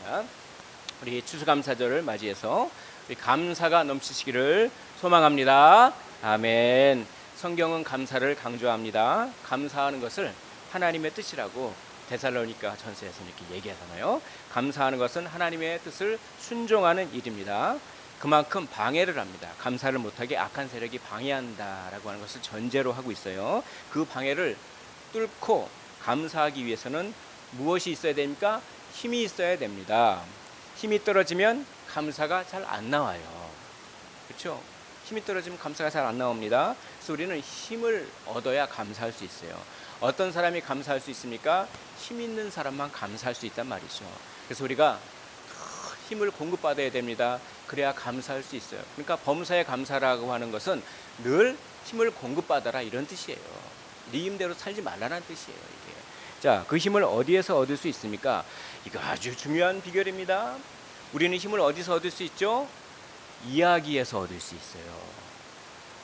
자, 우리 추수감사절을 맞이해서 우리 감사가 넘치시기를 소망합니다. 아멘. 성경은 감사를 강조합니다. 감사하는 것을 하나님의 뜻이라고 데살로니가 전서에서 이렇게 얘기하잖아요. 감사하는 것은 하나님의 뜻을 순종하는 일입니다. 그만큼 방해를 합니다. 감사를 못하게 악한 세력이 방해한다라고 하는 것을 전제로 하고 있어요. 그 방해를 뚫고 감사하기 위해서는 무엇이 있어야 됩니까? 힘이 있어야 됩니다. 힘이 떨어지면 감사가 잘 안 나와요. 그렇죠? 힘이 떨어지면 감사가 잘 안 나옵니다. 그래서 우리는 힘을 얻어야 감사할 수 있어요. 어떤 사람이 감사할 수 있습니까? 힘 있는 사람만 감사할 수 있단 말이죠. 그래서 우리가 힘을 공급받아야 됩니다. 그래야 감사할 수 있어요. 그러니까 범사에 감사라고 하는 것은 늘 힘을 공급받아라 이런 뜻이에요. 네 힘대로 살지 말라는 뜻이에요. 이게. 자, 그 힘을 어디에서 얻을 수 있습니까? 이거 아주 중요한 비결입니다. 우리는 힘을 어디서 얻을 수 있죠? 이야기에서 얻을 수 있어요.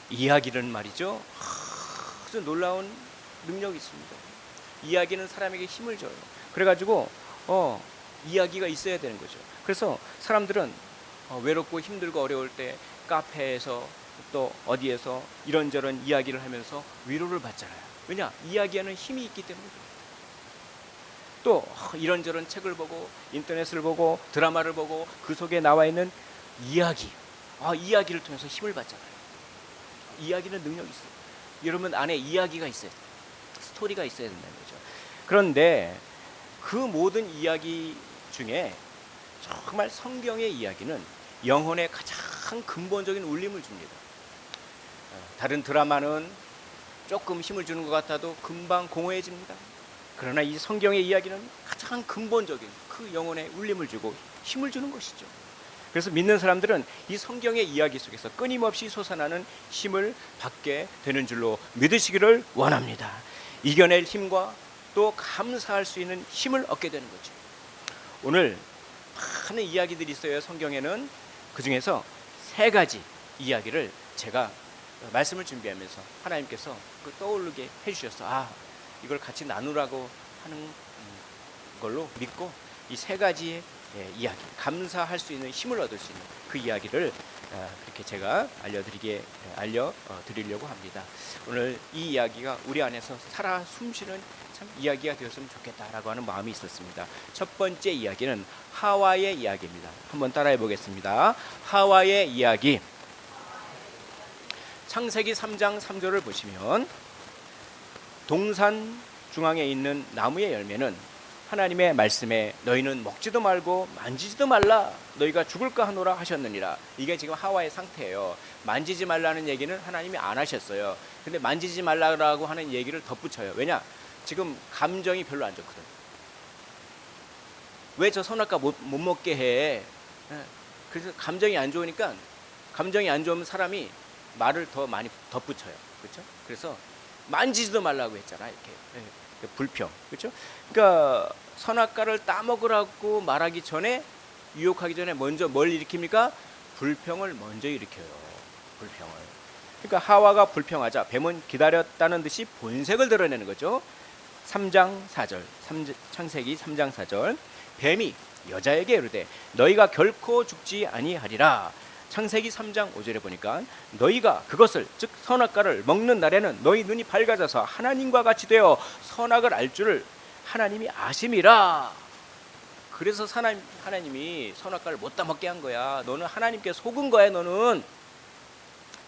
이야기는 말이죠, 아주 놀라운 능력이 있습니다. 이야기는 사람에게 힘을 줘요. 그래가지고 이야기가 있어야 되는 거죠. 그래서 사람들은 외롭고 힘들고 어려울 때 카페에서 또 어디에서 이런저런 이야기를 하면서 위로를 받잖아요. 왜냐? 이야기하는 힘이 있기 때문에. 또 이런저런 책을 보고 인터넷을 보고 드라마를 보고 그 속에 나와 있는 이야기, 이야기를 통해서 힘을 받잖아요. 이야기는 능력이 있어요. 여러분 안에 이야기가 있어요. 스토리가 있어야 된다는 거죠. 그런데 그 모든 이야기 중에 정말 성경의 이야기는 영혼에 가장 근본적인 울림을 줍니다. 다른 드라마는 조금 힘을 주는 것 같아도 금방 공허해집니다. 그러나 이 성경의 이야기는 가장 근본적인 그 영혼에 울림을 주고 힘을 주는 것이죠. 그래서 믿는 사람들은 이 성경의 이야기 속에서 끊임없이 솟아나는 힘을 받게 되는 줄로 믿으시기를 원합니다. 이겨낼 힘과 또 감사할 수 있는 힘을 얻게 되는 거죠. 오늘 많은 이야기들이 있어요. 성경에는 그 중에서 3가지 이야기를 제가 말씀을 준비하면서 하나님께서 떠오르게 해주셔서 이걸 같이 나누라고 하는 걸로 믿고 이 3가지의 이야기, 감사할 수 있는 힘을 얻을 수 있는 그 이야기를 그렇게 제가 알려드리려고 합니다. 오늘 이 이야기가 우리 안에서 살아 숨쉬는 참 이야기가 되었으면 좋겠다라고 하는 마음이 있었습니다. 첫 번째 이야기는 하와의 이야기입니다. 한번 따라해 보겠습니다. 하와의 이야기. 창세기 3장 3절을 보시면 동산 중앙에 있는 나무의 열매는 하나님의 말씀에 너희는 먹지도 말고 만지지도 말라 너희가 죽을까 하노라 하셨느니라. 이게 지금 하와의 상태예요. 만지지 말라는 얘기는 하나님이 안 하셨어요. 근데 만지지 말라고 하는 얘기를 덧붙여요. 왜냐? 지금 감정이 별로 안 좋거든. 왜 저 선악과 못 먹게 해? 그래서 감정이 안 좋으니까, 감정이 안 좋으면 사람이 말을 더 많이 덧붙여요. 그렇죠? 그래서 만지지도 말라고 했잖아. 이렇게 불평. 그렇죠? 그러니까 선악과를 따먹으라고 말하기 전에, 유혹하기 전에 먼저 뭘 일으킵니까? 불평을 먼저 일으켜요. 불평을. 그러니까 하와가 불평하자 뱀은 기다렸다는 듯이 본색을 드러내는 거죠. 3장 4절, 창세기 3장 4절. 뱀이 여자에게 이르되 너희가 결코 죽지 아니하리라. 창세기 3장 5절에 보니까 너희가 그것을, 즉 선악과를 먹는 날에는 너희 눈이 밝아져서 하나님과 같이 되어 선악을 알 줄을 하나님이 아심이라. 그래서 하나님이 선악과를 못 따먹게 한 거야. 너는 하나님께 속은 거야. 너는.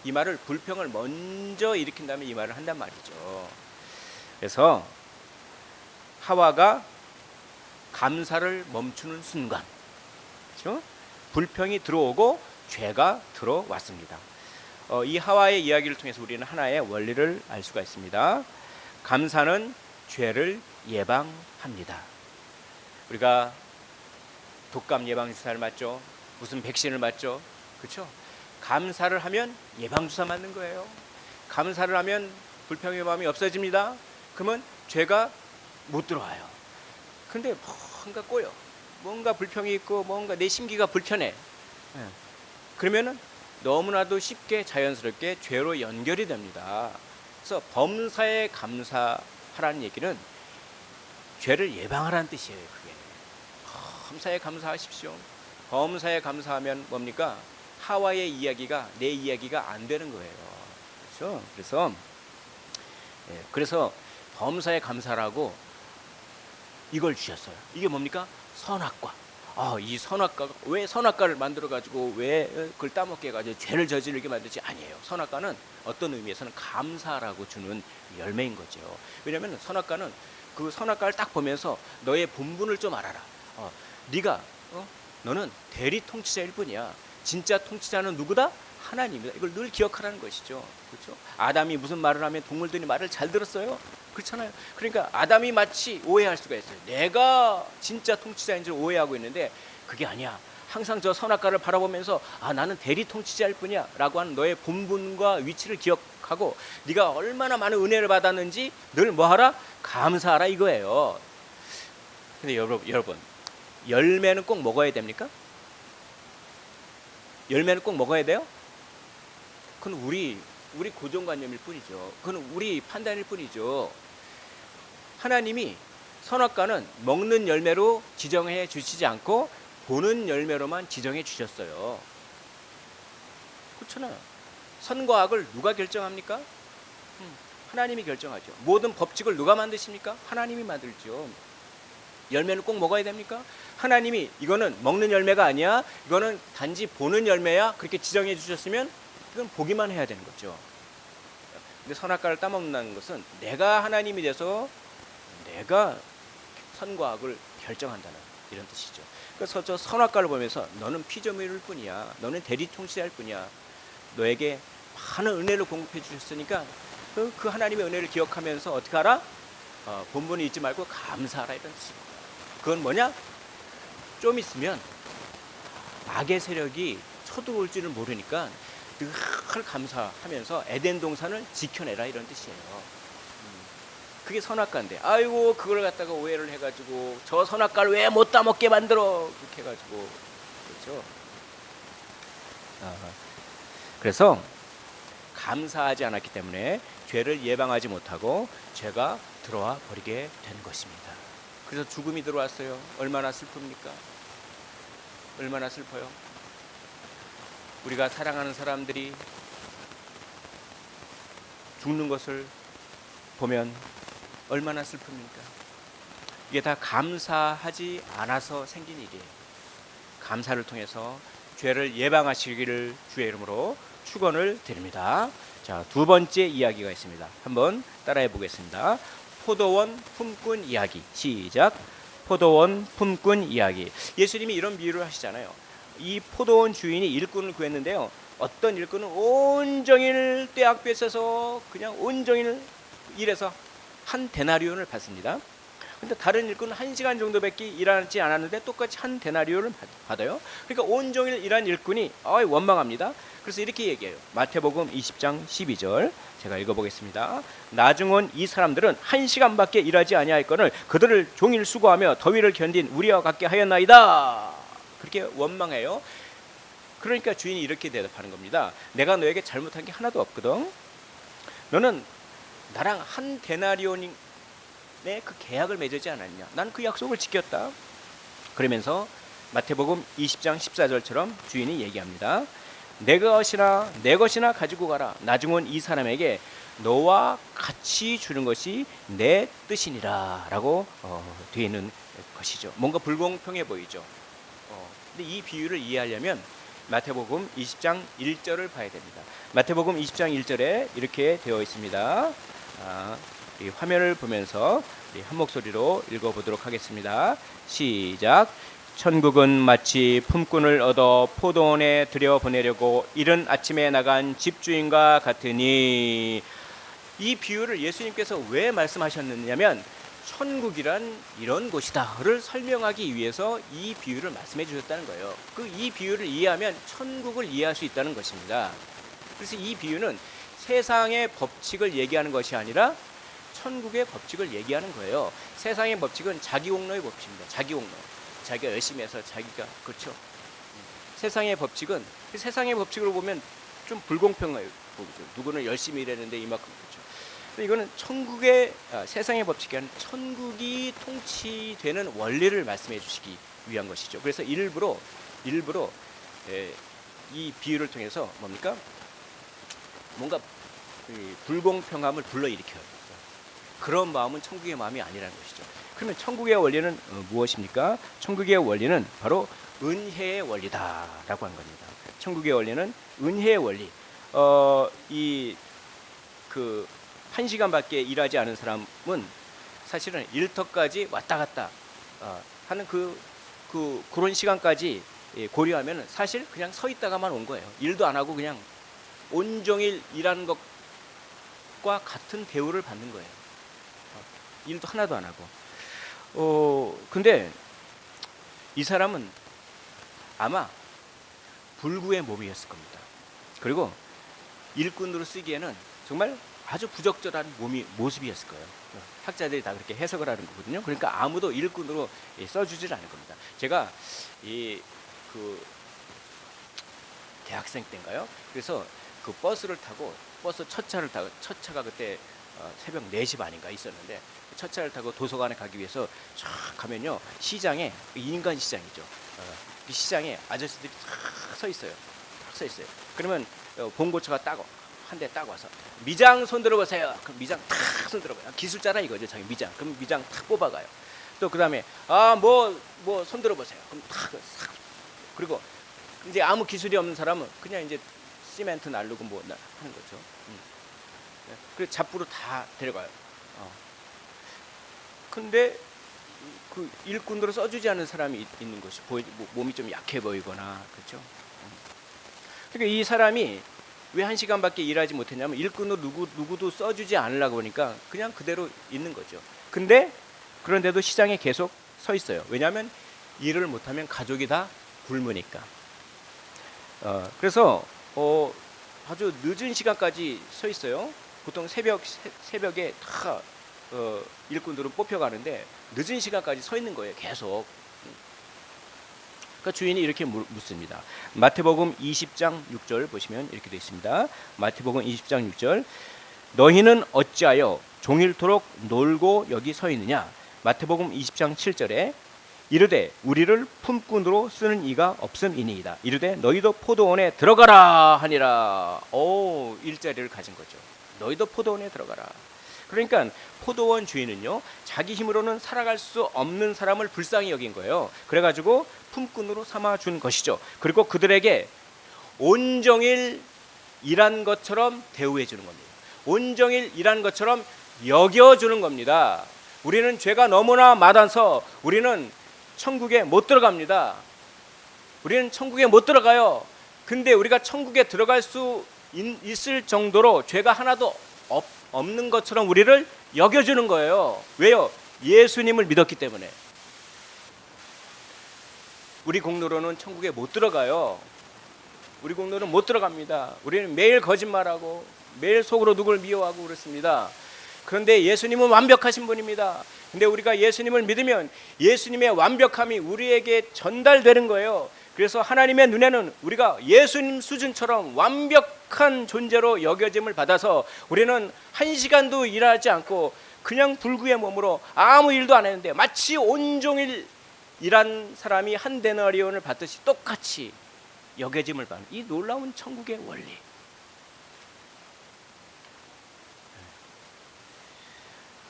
이 말을, 불평을 먼저 일으킨 다음에 이 말을 한단 말이죠. 그래서 하와가 감사를 멈추는 순간, 그렇죠? 불평이 들어오고 죄가 들어왔습니다. 이 하와의 이야기를 통해서 우리는 하나의 원리를 알 수가 있습니다. 감사는 죄를 예방합니다. 우리가 독감 예방 주사를 맞죠. 무슨 백신을 맞죠. 그렇죠? 감사를 하면 예방 주사 맞는 거예요. 감사를 하면 불평의 마음이 없어집니다. 그러면 죄가 못 들어와요. 근데 뭔가 꼬여. 뭔가 불평이 있고 뭔가 내 심기가 불편해. 그러면은 너무나도 쉽게 자연스럽게 죄로 연결이 됩니다. 그래서 범사에 감사하라는 얘기는 죄를 예방하라는 뜻이에요. 그게 범사에 감사하십시오. 범사에 감사하면 뭡니까? 하와의 이야기가 내 이야기가 안 되는 거예요. 그렇죠? 그래서 범사에 감사라고 이걸 주셨어요. 이게 뭡니까? 선악과. 이 선악과가 왜 선악과를 만들어 가지고 왜 그걸 따먹게 해가지고 죄를 저지르게 만들지? 아니에요. 선악과는 어떤 의미에서는 감사라고 주는 열매인 거죠. 왜냐하면 선악과는 그 선악과를 딱 보면서 너의 본분을 좀 알아라. 네가 너는 대리 통치자일 뿐이야. 진짜 통치자는 누구다? 하나님이다. 이걸 늘 기억하라는 것이죠. 그렇죠? 아담이 무슨 말을 하면 동물들이 말을 잘 들었어요. 그렇잖아요. 그러니까 아담이 마치 오해할 수가 있어요. 내가 진짜 통치자인 줄 오해하고 있는데 그게 아니야. 항상 저 선악과를 바라보면서 나는 대리 통치자일 뿐이야 라고 하는 너의 본분과 위치를 기억하고 네가 얼마나 많은 은혜를 받았는지 늘 뭐하라? 감사하라 이거예요. 근데 여러분 열매는 꼭 먹어야 됩니까? 열매는 꼭 먹어야 돼요? 그건 우리 고정관념일 뿐이죠. 그건 우리 판단일 뿐이죠. 하나님이 선악과는 먹는 열매로 지정해 주시지 않고 보는 열매로만 지정해 주셨어요. 그렇잖아요. 선과 악을 누가 결정합니까? 하나님이 결정하죠. 모든 법칙을 누가 만드십니까? 하나님이 만들죠. 열매는 꼭 먹어야 됩니까? 하나님이 이거는 먹는 열매가 아니야, 이거는 단지 보는 열매야, 그렇게 지정해 주셨으면 이건 보기만 해야 되는 거죠. 근데 선악과를 따먹는다는 것은 내가 하나님이 돼서 내가 선과 악을 결정한다는 이런 뜻이죠. 그래서 저 선악과를 보면서 너는 피조물일 뿐이야, 너는 대리 통치할 뿐이야, 너에게 많은 은혜를 공급해 주셨으니까 그 하나님의 은혜를 기억하면서 어떻게 하라? 본분을 잊지 말고 감사하라 이런 뜻입니다. 그건 뭐냐? 좀 있으면 악의 세력이 쳐들어올지를 모르니까 늘 감사하면서 에덴 동산을 지켜내라 이런 뜻이에요. 그게 선악과인데 아이고 그걸 갖다가 오해를 해가지고 저 선악과를 왜 못 따먹게 만들어 그렇게 해가지고 그렇죠. 그래서 감사하지 않았기 때문에 죄를 예방하지 못하고 죄가 들어와 버리게 된 것입니다. 그래서 죽음이 들어왔어요. 얼마나 슬픕니까? 얼마나 슬퍼요. 우리가 사랑하는 사람들이 죽는 것을 보면 얼마나 슬픕니까? 이게 다 감사하지 않아서 생긴 일이에요. 감사를 통해서 죄를 예방하시기를 주의 이름으로 축원을 드립니다. 자, 두 번째 이야기가 있습니다. 한번 따라해 보겠습니다. 포도원 품꾼 이야기. 시작. 포도원 품꾼 이야기. 예수님이 이런 비유를 하시잖아요. 이 포도원 주인이 일꾼을 구했는데요. 어떤 일꾼은 온종일 떼약볕에 서서 그냥 온종일 일해서 한 데나리온을 받습니다. 근데 다른 일꾼은 1시간 정도밖에 일하지 않았는데 똑같이 한 데나리온을 받아요. 그러니까 온종일 일한 일꾼이 원망합니다. 그래서 이렇게 얘기해요. 마태복음 20장 12절 제가 읽어보겠습니다. 나중은 이 사람들은 1시간밖에 일하지 아니하였거늘 그들을 종일 수고하며 더위를 견딘 우리와 같게 하였나이다. 그렇게 원망해요. 그러니까 주인이 이렇게 대답하는 겁니다. 내가 너에게 잘못한 게 하나도 없거든. 너는 나랑 한 데나리온의 그 계약을 맺지 않았냐? 난 그 약속을 지켰다. 그러면서 마태복음 20장 14절처럼 주인이 얘기합니다. 내 것이나 가지고 가라. 나중은 이 사람에게 너와 같이 주는 것이 내 뜻이니라 라고 되어 있는 것이죠. 뭔가 불공평해 보이죠. 근데 이 비유를 이해하려면 마태복음 20장 1절을 봐야 됩니다. 마태복음 20장 1절에 이렇게 되어 있습니다. 이 화면을 보면서 한 목소리로 읽어보도록 하겠습니다. 시작. 천국은 마치 품꾼을 얻어 포도원에 들여보내려고 이른 아침에 나간 집주인과 같으니. 이 비유를 예수님께서 왜 말씀하셨느냐면 천국이란 이런 곳이다를 설명하기 위해서 이 비유를 말씀해 주셨다는 거예요. 이 비유를 이해하면 천국을 이해할 수 있다는 것입니다. 그래서 이 비유는 세상의 법칙을 얘기하는 것이 아니라 천국의 법칙을 얘기하는 거예요. 세상의 법칙은 자기공로의 법칙입니다. 자기공로. 자기가 열심히 해서 자기가 그렇죠. 세상의 법칙은 세상의 법칙으로 보면 좀 불공평해요. 누구는 열심히 일했는데 이만큼 그렇죠. 이거는 천국의 세상의 법칙이 아니라 천국이 통치되는 원리를 말씀해 주시기 위한 것이죠. 그래서 일부러 이 비유를 통해서 뭡니까? 뭔가 불공평함을 불러일으켜요. 그런 마음은 천국의 마음이 아니라는 것이죠. 그러면 천국의 원리는 무엇입니까? 천국의 원리는 바로 은혜의 원리다라고 하는 겁니다. 천국의 원리는 은혜의 원리. 그 1시간밖에 일하지 않은 사람은 사실은 일터까지 왔다 갔다 하는 그런 시간까지 고려하면 사실 그냥 서 있다가만 온 거예요. 일도 안 하고 그냥 온종일 일하는 것과 같은 대우를 받는 거예요. 일도 하나도 안 하고. 근데 이 사람은 아마 불구의 몸이었을 겁니다. 그리고 일꾼으로 쓰기에는 정말 아주 부적절한 모습이었을 거예요. 학자들이 다 그렇게 해석을 하는 거거든요. 그러니까 아무도 일꾼으로 써주질 않을 겁니다. 제가 그 대학생 때인가요? 그래서 그 버스를 타고 첫 차가 그때 새벽 4시 반인가 있었는데 첫 차를 타고 도서관에 가기 위해서 쫙 가면요, 시장에, 인간 시장이죠. 그 시장에 아저씨들이 탁 서 있어요. 그러면 봉고차가 한 대 딱 와서 미장 손 들어보세요. 그럼 미장 탁 손 들어봐요. 기술자라 이거죠, 자기 미장. 그럼 미장 탁 뽑아가요. 또 그다음에 뭐 손 들어보세요. 그럼 탁 그리고 이제 아무 기술이 없는 사람은 그냥 이제 시멘트 날르고 뭐 하는 거죠. 그래서 잡부로 다 데려가요. 근데 그 일꾼으로 써주지 않은 사람이 있는 것이 몸이 좀 약해 보이거나 그렇죠. 그러니까 이 사람이 왜 1시간밖에 일하지 못했냐면 일꾼으로 누구도 써주지 않으려고 하니까 그냥 그대로 있는 거죠. 근데 그런데도 시장에 계속 서 있어요. 왜냐하면 일을 못하면 가족이 다 굶으니까. 그래서 아주 늦은 시간까지 서 있어요. 보통 새벽에 다 일꾼들은 뽑혀가는데 늦은 시간까지 서 있는 거예요. 계속. 그러니까 주인이 이렇게 묻습니다. 마태복음 20장 6절 보시면 이렇게 되어 있습니다. 마태복음 20장 6절, 너희는 어찌하여 종일토록 놀고 여기 서 있느냐. 마태복음 20장 7절에 이르되 우리를 품꾼으로 쓰는 이가 없음이니이다. 이르되 너희도 포도원에 들어가라 하니라. 일자리를 가진 거죠. 너희도 포도원에 들어가라. 그러니까 포도원 주인은요, 자기 힘으로는 살아갈 수 없는 사람을 불쌍히 여긴 거예요. 그래가지고 품꾼으로 삼아준 것이죠. 그리고 그들에게 온종일 일한 것처럼 대우해 주는 겁니다. 온종일 일한 것처럼 여겨주는 겁니다. 우리는 죄가 너무나 많아서 우리는 천국에 못 들어갑니다. 우리는 천국에 못 들어가요. 근데 우리가 천국에 들어갈 수 있을 정도로 죄가 하나도 없는 것처럼 우리를 여겨주는 거예요. 왜요? 예수님을 믿었기 때문에. 우리 공로로는 천국에 못 들어가요. 우리 공로는 못 들어갑니다. 우리는 매일 거짓말하고 매일 속으로 누굴 미워하고 그렇습니다. 그런데 예수님은 완벽하신 분입니다. 근데 우리가 예수님을 믿으면 예수님의 완벽함이 우리에게 전달되는 거예요. 그래서 하나님의 눈에는 우리가 예수님 수준처럼 완벽한 존재로 여겨짐을 받아서 우리는 1시간도 일하지 않고 그냥 불구의 몸으로 아무 일도 안 했는데 마치 온종일 일한 사람이 한 데나리온을 받듯이 똑같이 여겨짐을 받는 이 놀라운 천국의 원리.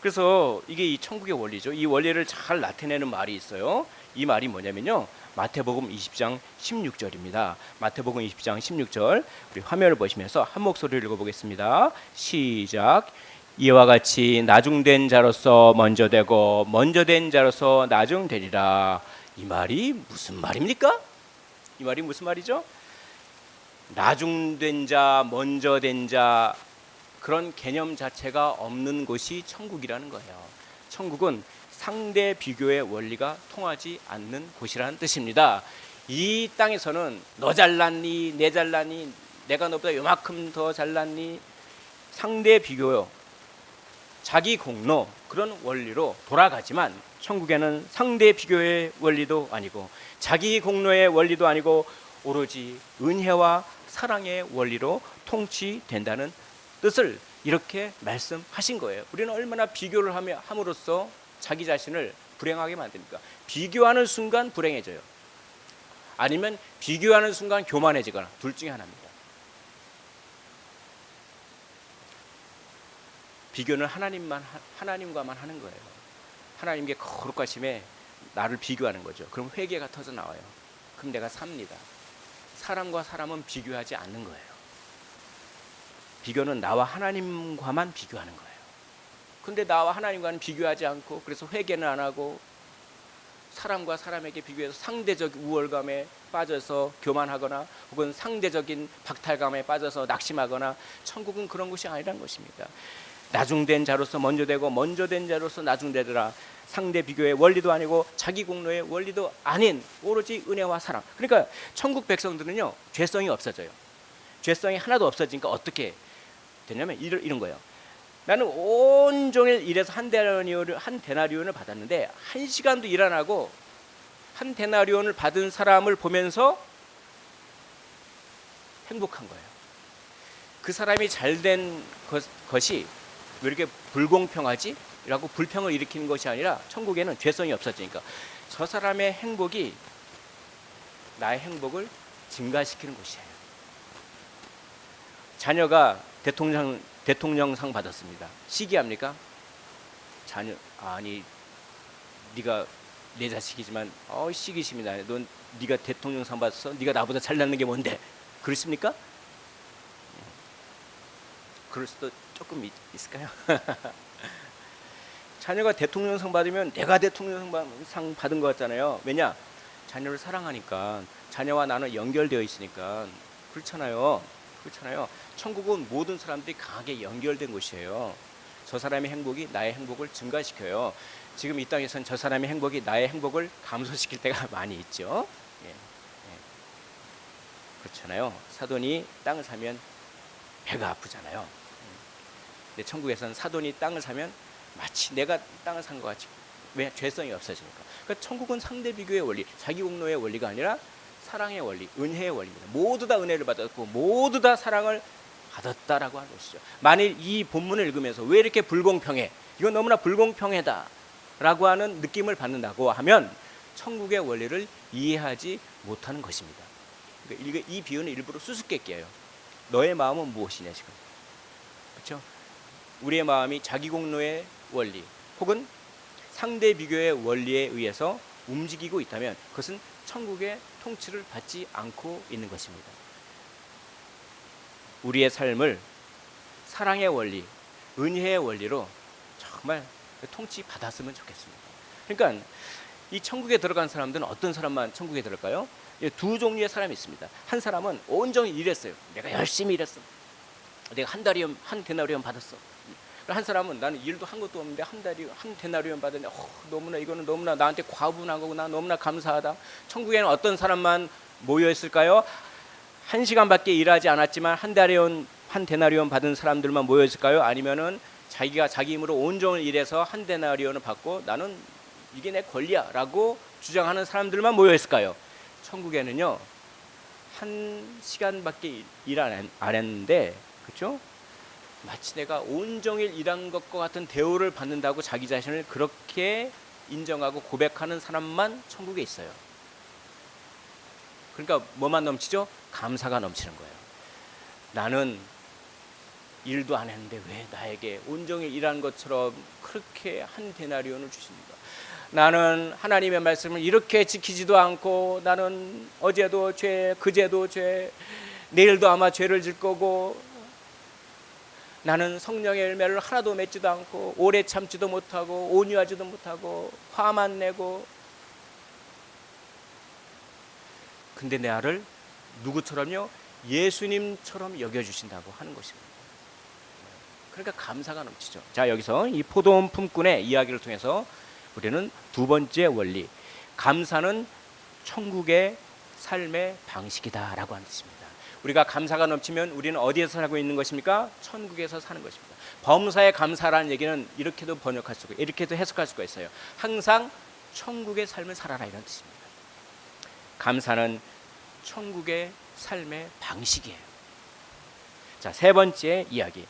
그래서 이게 이 천국의 원리죠. 이 원리를 잘 나타내는 말이 있어요. 이 말이 뭐냐면요, 마태복음 20장 16절입니다. 마태복음 20장 16절, 우리 화면을 보시면서 한 목소리를 읽어보겠습니다. 시작. 이와 같이 나중된 자로서 먼저 되고 먼저 된 자로서 나중되리라. 이 말이 무슨 말입니까? 이 말이 무슨 말이죠? 나중된 자, 먼저 된 자, 그런 개념 자체가 없는 곳이 천국이라는 거예요. 천국은 상대 비교의 원리가 통하지 않는 곳이라는 뜻입니다. 이 땅에서는 너 잘났니, 내 잘났니, 내가 너보다 요만큼 더 잘났니, 상대 비교요, 자기 공로, 그런 원리로 돌아가지만 천국에는 상대 비교의 원리도 아니고 자기 공로의 원리도 아니고 오로지 은혜와 사랑의 원리로 통치된다는 뜻을 이렇게 말씀하신 거예요. 우리는 얼마나 비교를 함으로써 자기 자신을 불행하게 만듭니까? 비교하는 순간 불행해져요. 아니면 비교하는 순간 교만해지거나 둘 중에 하나입니다. 비교는 하나님과만 하는 거예요. 하나님께 거룩하심에 나를 비교하는 거죠. 그럼 회개가 터져 나와요. 그럼 내가 삽니다. 사람과 사람은 비교하지 않는 거예요. 비교는 나와 하나님과만 비교하는 거예요. 근데 나와 하나님과는 비교하지 않고, 그래서 회개는 안 하고 사람과 사람에게 비교해서 상대적 우월감에 빠져서 교만하거나 혹은 상대적인 박탈감에 빠져서 낙심하거나, 천국은 그런 것이 아니란 것입니다. 나중된 자로서 먼저 되고 먼저 된 자로서 나중되더라. 상대 비교의 원리도 아니고 자기 공로의 원리도 아닌 오로지 은혜와 사랑. 그러니까 천국 백성들은요, 죄성이 없어져요. 죄성이 하나도 없어지니까 어떻게 되냐면 이런 거예요. 나는 온종일 일해서 한 데나리온을 받았는데 1시간도 일 안 하고 한 데나리온을 받은 사람을 보면서 행복한 거예요. 그 사람이 잘된 것이 왜 이렇게 불공평하지? 라고 불평을 일으키는 것이 아니라, 천국에는 죄성이 없어지니까 저 사람의 행복이 나의 행복을 증가시키는 것이에요. 자녀가 대통령상 받았습니다. 시기합니까? 자녀, 아니 네가 내 자식이지만 시기심이 나네. 네가 대통령상 받았어? 네가 나보다 잘나는 게 뭔데? 그렇습니까? 그럴 수도 조금 있을까요? 자녀가 대통령상 받으면 내가 대통령상 받은 것 같잖아요. 왜냐? 자녀를 사랑하니까, 자녀와 나는 연결되어 있으니까. 그렇잖아요. 천국은 모든 사람들이 강하게 연결된 곳이에요. 저 사람의 행복이 나의 행복을 증가시켜요. 지금 이 땅에서는 저 사람의 행복이 나의 행복을 감소시킬 때가 많이 있죠. 그렇잖아요. 사돈이 땅을 사면 배가 아프잖아요. 근데 천국에서는 사돈이 땅을 사면 마치 내가 땅을 산 것 같이. 왜? 죄성이 없어지니까. 그러니까 천국은 상대 비교의 원리, 자기 공로의 원리가 아니라 사랑의 원리, 은혜의 원리입니다. 모두 다 은혜를 받았고 모두 다 사랑을 받았다라고 하는 것이죠. 만일 이 본문을 읽으면서 왜 이렇게 불공평해? 이건 너무나 불공평하다 라고 하는 느낌을 받는다고 하면 천국의 원리를 이해하지 못하는 것입니다. 그러니까 이 비유는 일부러 수수께끼예요. 너의 마음은 무엇이냐 지금. 그렇죠? 우리의 마음이 자기 공로의 원리 혹은 상대 비교의 원리에 의해서 움직이고 있다면 그것은 천국의 통치를 받지 않고 있는 것입니다. 우리의 삶을 사랑의 원리, 은혜의 원리로 정말 통치 받았으면 좋겠습니다. 그러니까 이 천국에 들어간 사람들은 어떤 사람만 천국에 들어갈까요? 두 종류의 사람이 있습니다. 한 사람은 온종일 일했어요. 내가 열심히 일했어. 내가 한 데나리온 받았어. 한 사람은 나는 일도 한 것도 없는데 한 데나리온 받았는데 이거는 너무나 나한테 과분한 거고 나 너무나 감사하다. 천국에는 어떤 사람만 모여 있을까요? 1시간밖에 일하지 않았지만 한 데나리온 받은 사람들만 모여 있을까요? 아니면은 자기가 자기 힘으로 온종일 일해서 한 데나리온을 받고 나는 이게 내 권리야라고 주장하는 사람들만 모여 있을까요? 천국에는요 1시간밖에 일 안 했는데, 그렇죠? 마치 내가 온종일 일한 것과 같은 대우를 받는다고 자기 자신을 그렇게 인정하고 고백하는 사람만 천국에 있어요. 그러니까 뭐만 넘치죠? 감사가 넘치는 거예요. 나는 일도 안 했는데 왜 나에게 온종일 일한 것처럼 그렇게 한 데나리온을 주십니까? 나는 하나님의 말씀을 이렇게 지키지도 않고 나는 어제도 죄, 그제도 죄, 내일도 아마 죄를 질 거고 나는 성령의 열매를 하나도 맺지도 않고 오래 참지도 못하고 온유하지도 못하고 화만 내고, 근데 나를 누구처럼요? 예수님처럼 여겨주신다고 하는 것입니다. 그러니까 감사가 넘치죠. 자, 여기서 이 포도원 품꾼의 이야기를 통해서 우리는 두 번째 원리, 감사는 천국의 삶의 방식이다라고 하는 뜻입니다. 우리가 감사가 넘치면 우리는 어디에서 살고 있는 것입니까? 천국에서 사는 것입니다. 범사에 감사라는 얘기는 이렇게도 번역할 수가, 이렇게도 해석할 수가 있어요. 항상 천국의 삶을 살아라 이런 뜻입니다. 감사는 천국의 삶의 방식이에요. 자, 세 번째 이야기,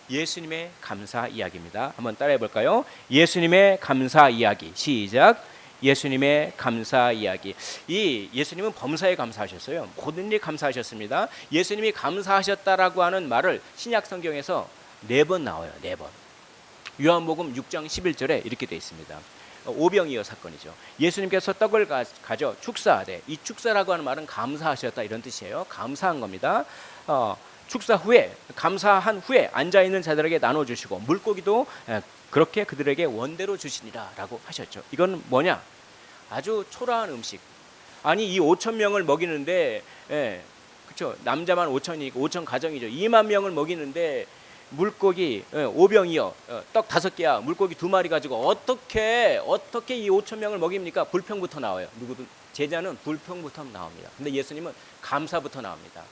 예수님의 감사 이야기입니다. 한번 따라해 볼까요? 예수님의 감사 이야기. 시작. 예수님의 감사 이야기. 이 예수님은 범사에 감사하셨어요. 모든 일 감사하셨습니다. 예수님이 감사하셨다라고 하는 말을 신약 성경에서 4번 나와요. 4번. 요한복음 6장 11절에 이렇게 되어 있습니다. 오병이어 사건이죠. 예수님께서 떡을 가져 축사하되, 이 축사라고 하는 말은 감사하셨다 이런 뜻이에요. 감사한 겁니다. 축사 후에, 감사한 후에 앉아있는 자들에게 나눠주시고 물고기도 그렇게 그들에게 원대로 주시니라 라고 하셨죠. 이건 뭐냐? 아주 초라한 음식. 아니 이 5천 명을 먹이는데, 그렇죠? 남자만 5천이고 5천 가정이죠. 2만 명을 먹이는데 물고기 5병이요, 떡 5개야, 물고기 2마리 가지고 어떻게 이 5천 명을 먹입니까? 불평부터 나와요. 누구든 제자는 불평부터 나옵니다. 근데 예수님은 감사부터 나옵니다.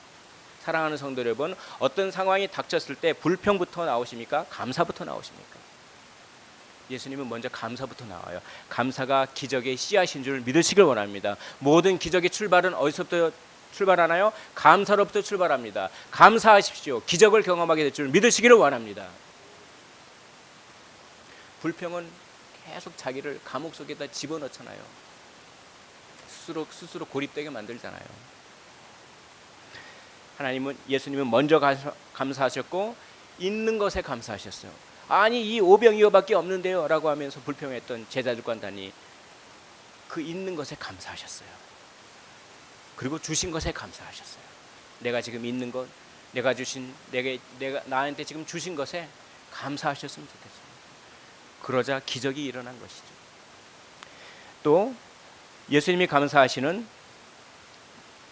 사랑하는 성도 여러분, 어떤 상황이 닥쳤을 때 불평부터 나오십니까? 감사부터 나오십니까? 예수님은 먼저 감사부터 나와요. 감사가 기적의 씨앗인 줄 믿으시길 원합니다. 모든 기적의 출발은 어디서부터 출발하나요? 감사로부터 출발합니다. 감사하십시오. 기적을 경험하게 될 줄 믿으시기를 원합니다. 불평은 계속 자기를 감옥 속에다 집어넣잖아요. 스스로 고립되게 만들잖아요. 예수님은 먼저 감사하셨고 있는 것에 감사하셨어요. 아니 이 오병이어밖에 없는데요 라고 하면서 불평했던 제자들과 달리 그 있는 것에 감사하셨어요. 그리고 주신 것에 감사하셨어요. 내가 지금 있는 것, 내가 주신, 내가 나한테 지금 주신 것에 감사하셨으면 좋겠어요. 그러자 기적이 일어난 것이죠. 또 예수님이 감사하시는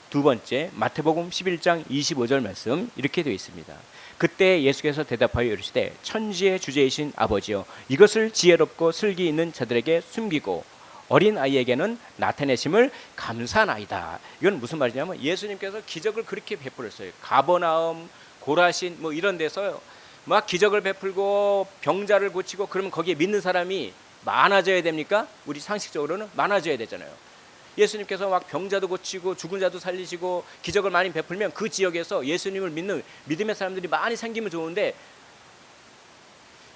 두 번째, 마태복음 11장 25절 말씀 이렇게 되어 있습니다. 그때 예수께서 대답하여 이르시되 천지의 주제이신 아버지여, 이것을 지혜롭고 슬기 있는 자들에게 숨기고 어린 아이에게는 나타내심을 감사하나이다. 이건 무슨 말이냐면 예수님께서 기적을 그렇게 베풀었어요. 가버나움, 고라신 뭐 이런 데서 막 기적을 베풀고 병자를 고치고 그러면 거기에 믿는 사람이 많아져야 됩니까? 우리 상식적으로는 많아져야 되잖아요. 예수님께서 막 병자도 고치고 죽은 자도 살리시고 기적을 많이 베풀면 그 지역에서 예수님을 믿는 믿음의 사람들이 많이 생기면 좋은데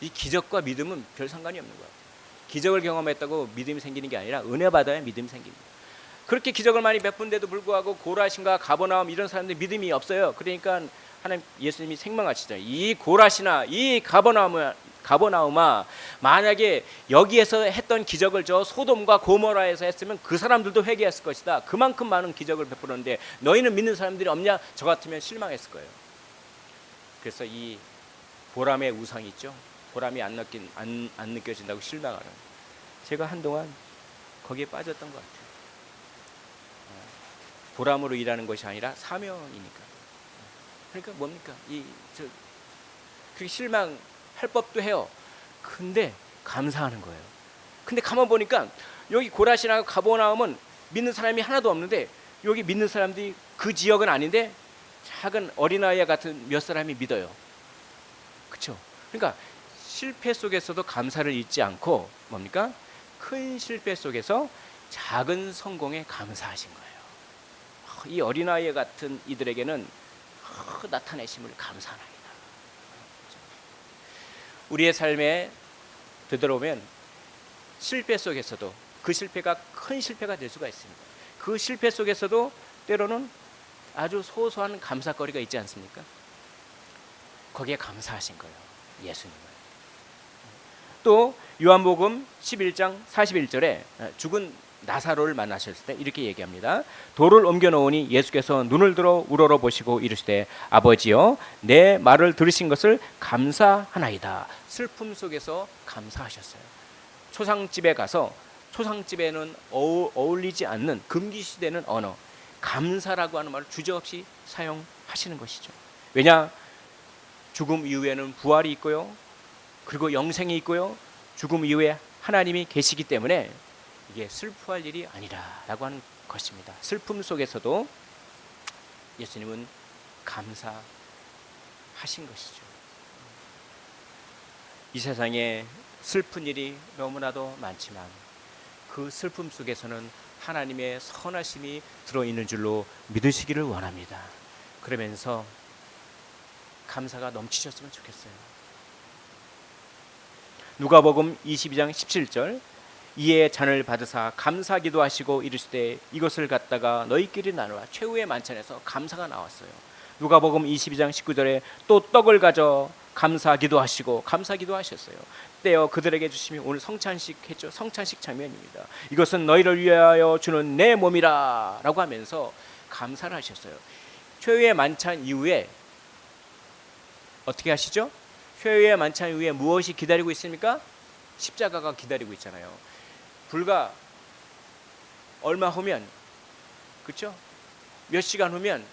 이 기적과 믿음은 별 상관이 없는 거예요. 기적을 경험했다고 믿음이 생기는 게 아니라 은혜 받아야 믿음이 생깁니다. 그렇게 기적을 많이 베푼데도 불구하고 고라신과 가버나움 이런 사람들이 믿음이 없어요. 그러니까 하나님 예수님이 생명하시잖아요. 이 고라시나 이 가버나움아, 만약에 여기에서 했던 기적을 저 소돔과 고모라에서 했으면 그 사람들도 회개했을 것이다. 그만큼 많은 기적을 베풀었는데 너희는 믿는 사람들이 없냐? 저 같으면 실망했을 거예요. 그래서 이 보람의 우상이 있죠. 보람이 안 느껴진다고 실망하는. 제가 한동안 거기에 빠졌던 것 같아요. 보람으로 일하는 것이 아니라 사명이니까. 그러니까 뭡니까? 그렇게 실망할 법도 해요. 근데 감사하는 거예요. 근데 가만 보니까 여기 고라시나 가버나움은 믿는 사람이 하나도 없는데 여기 믿는 사람들이 그 지역은 아닌데 작은 어린아이 같은 몇 사람이 믿어요. 그렇죠? 그러니까 실패 속에서도 감사를 잊지 않고 뭡니까? 큰 실패 속에서 작은 성공에 감사하신 거예요. 이 어린아이 같은 이들에게는 나타내심을 감사합니다. 우리의 삶에 되돌아보면 실패 속에서도 그 실패가 큰 실패가 될 수가 있습니다. 그 실패 속에서도 때로는 아주 소소한 감사거리가 있지 않습니까? 거기에 감사하신 거예요. 예수님은. 또 요한복음 11장 41절에 죽은 나사로를 만나셨을 때 이렇게 얘기합니다. 돌을 옮겨 놓으니 예수께서 눈을 들어 우러러 보시고 이르시되 아버지여, 내 말을 들으신 것을 감사하나이다. 슬픔 속에서 감사하셨어요. 초상집에 가서 초상집에는 어울리지 않는 금기시되는 언어, 감사라고 하는 말을 주저없이 사용하시는 것이죠. 왜냐? 죽음 이후에는 부활이 있고요, 그리고 영생이 있고요, 죽음 이후에 하나님이 계시기 때문에 이게 슬퍼할 일이 아니라라고 하는 것입니다. 슬픔 속에서도 예수님은 감사하신 것이죠. 이 세상에 슬픈 일이 너무나도 많지만 그 슬픔 속에서는 하나님의 선하심이 들어있는 줄로 믿으시기를 원합니다. 그러면서 감사가 넘치셨으면 좋겠어요. 누가복음 22장 17절 이에 잔을 받으사 감사 기도하시고 이르시되 이것을 갖다가 너희끼리 나누라. 최후의 만찬에서 감사가 나왔어요. 누가복음 22장 19절에 또 떡을 가져 감사 기도하시고 감사 기도하셨어요. 떼어 그들에게 주시며 오늘 성찬식 했죠. 성찬식 장면입니다. 이것은 너희를 위하여 주는 내 몸이라 라고 하면서 감사를 하셨어요. 최후의 만찬 이후에 어떻게 하시죠? 최후의 만찬 이후에 무엇이 기다리고 있습니까? 십자가가 기다리고 있잖아요. 불과 얼마 후면, 그렇죠? 몇 시간 후면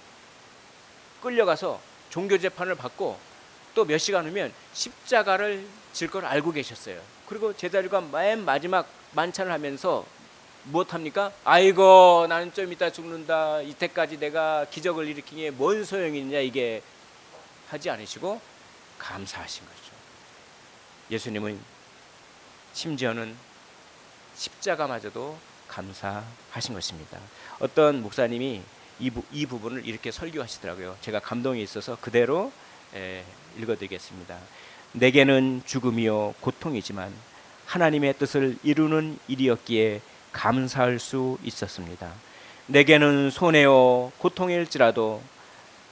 끌려가서 종교 재판을 받고 또 몇 시간 후면 십자가를 질 걸 알고 계셨어요. 그리고 제자들과 맨 마지막 만찬을 하면서 무엇합니까? 아이고 나는 좀 이따 죽는다. 이때까지 내가 기적을 일으키니 뭔 소용이 있냐 이게 하지 않으시고 감사하신 거죠. 예수님은 심지어는 십자가마저도 감사하신 것입니다. 어떤 목사님이 이 부분을 이렇게 설교하시더라고요. 제가 감동이 있어서 그대로 읽어드리겠습니다. 내게는 죽음이요 고통이지만 하나님의 뜻을 이루는 일이었기에 감사할 수 있었습니다. 내게는 손해요 고통일지라도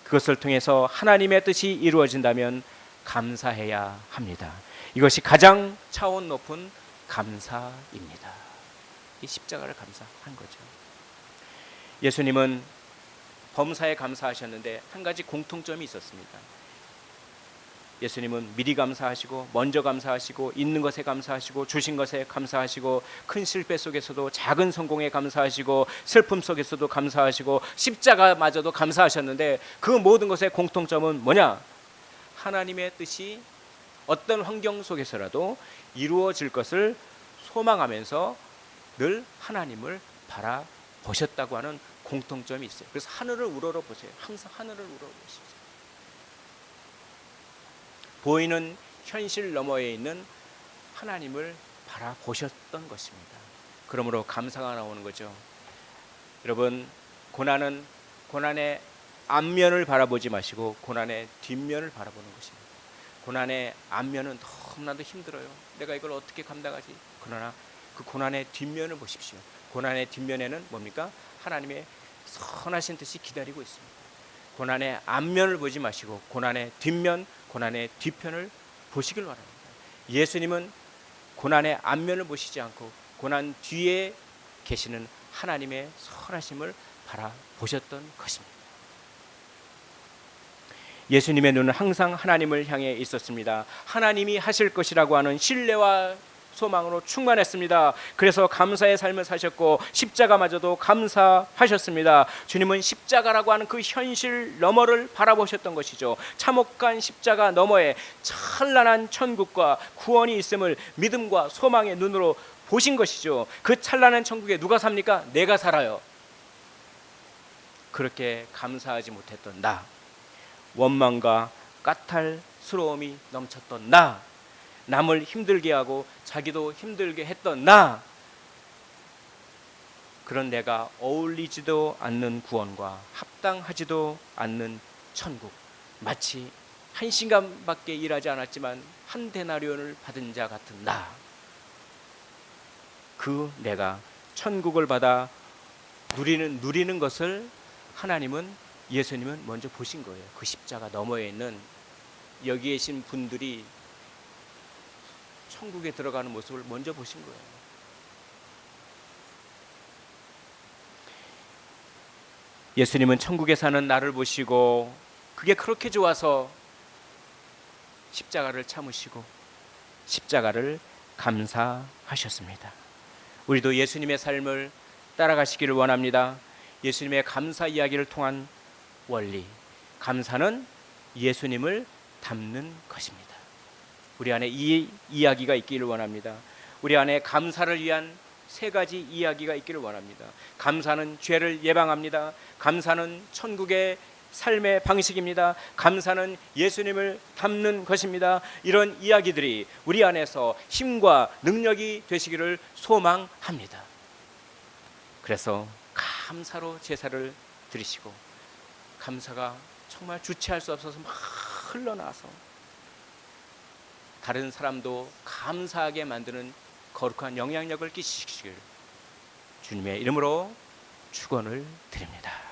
그것을 통해서 하나님의 뜻이 이루어진다면 감사해야 합니다. 이것이 가장 차원 높은 감사입니다. 이 십자가를 감사한 거죠. 예수님은 범사에 감사하셨는데 한 가지 공통점이 있었습니다. 예수님은 미리 감사하시고 먼저 감사하시고 있는 것에 감사하시고 주신 것에 감사하시고 큰 실패 속에서도 작은 성공에 감사하시고 슬픔 속에서도 감사하시고 십자가마저도 감사하셨는데 그 모든 것의 공통점은 뭐냐? 하나님의 뜻이 어떤 환경 속에서라도 이루어질 것을 소망하면서 늘 하나님을 바라보셨다고 하는 공통점이 있어요. 그래서 하늘을 우러러보세요. 항상 하늘을 우러러보십시오. 보이는 현실 너머에 있는 하나님을 바라보셨던 것입니다. 그러므로 감사가 나오는 거죠. 여러분, 고난의 앞면을 바라보지 마시고 고난의 뒷면을 바라보는 것입니다. 고난의 앞면은 너무나도 힘들어요. 내가 이걸 어떻게 감당하지? 그러나 그 고난의 뒷면을 보십시오. 고난의 뒷면에는 뭡니까? 하나님의 선하신 뜻이 기다리고 있습니다. 고난의 앞면을 보지 마시고 고난의 뒷면, 고난의 뒤편을 보시길 바랍니다. 예수님은 고난의 앞면을 보시지 않고 고난 뒤에 계시는 하나님의 선하심을 바라보셨던 것입니다. 예수님의 눈은 항상 하나님을 향해 있었습니다. 하나님이 하실 것이라고 하는 신뢰와 소망으로 충만했습니다. 그래서 감사의 삶을 사셨고 십자가마저도 감사하셨습니다. 주님은 십자가라고 하는 그 현실 너머를 바라보셨던 것이죠. 참혹한 십자가 너머에 찬란한 천국과 구원이 있음을 믿음과 소망의 눈으로 보신 것이죠. 그 찬란한 천국에 누가 삽니까? 내가 살아요. 그렇게 감사하지 못했던 나, 원망과 까탈스러움이 넘쳤던 나, 남을 힘들게 하고 자기도 힘들게 했던 나, 그런 내가 어울리지도 않는 구원과 합당하지도 않는 천국, 마치 1시간밖에 일하지 않았지만 한 데나리온을 받은 자 같은 나, 그 내가 천국을 받아 누리는 것을 하나님은, 예수님은 먼저 보신 거예요. 그 십자가 너머에 있는 여기 계신 분들이 천국에 들어가는 모습을 먼저 보신 거예요. 예수님은 천국에 사는 나를 보시고 그게 그렇게 좋아서 십자가를 참으시고 십자가를 감사하셨습니다. 우리도 예수님의 삶을 따라가시기를 원합니다. 예수님의 감사 이야기를 통한 원리, 감사는 예수님을 닮는 것입니다. 우리 안에 이 이야기가 있기를 원합니다. 우리 안에 감사를 위한 3가지 이야기가 있기를 원합니다. 감사는 죄를 예방합니다. 감사는 천국의 삶의 방식입니다. 감사는 예수님을 닮는 것입니다. 이런 이야기들이 우리 안에서 힘과 능력이 되시기를 소망합니다. 그래서 감사로 제사를 드리시고 감사가 정말 주체할 수 없어서 막 흘러나와서 다른 사람도 감사하게 만드는 거룩한 영향력을 끼치시길 주님의 이름으로 축원을 드립니다.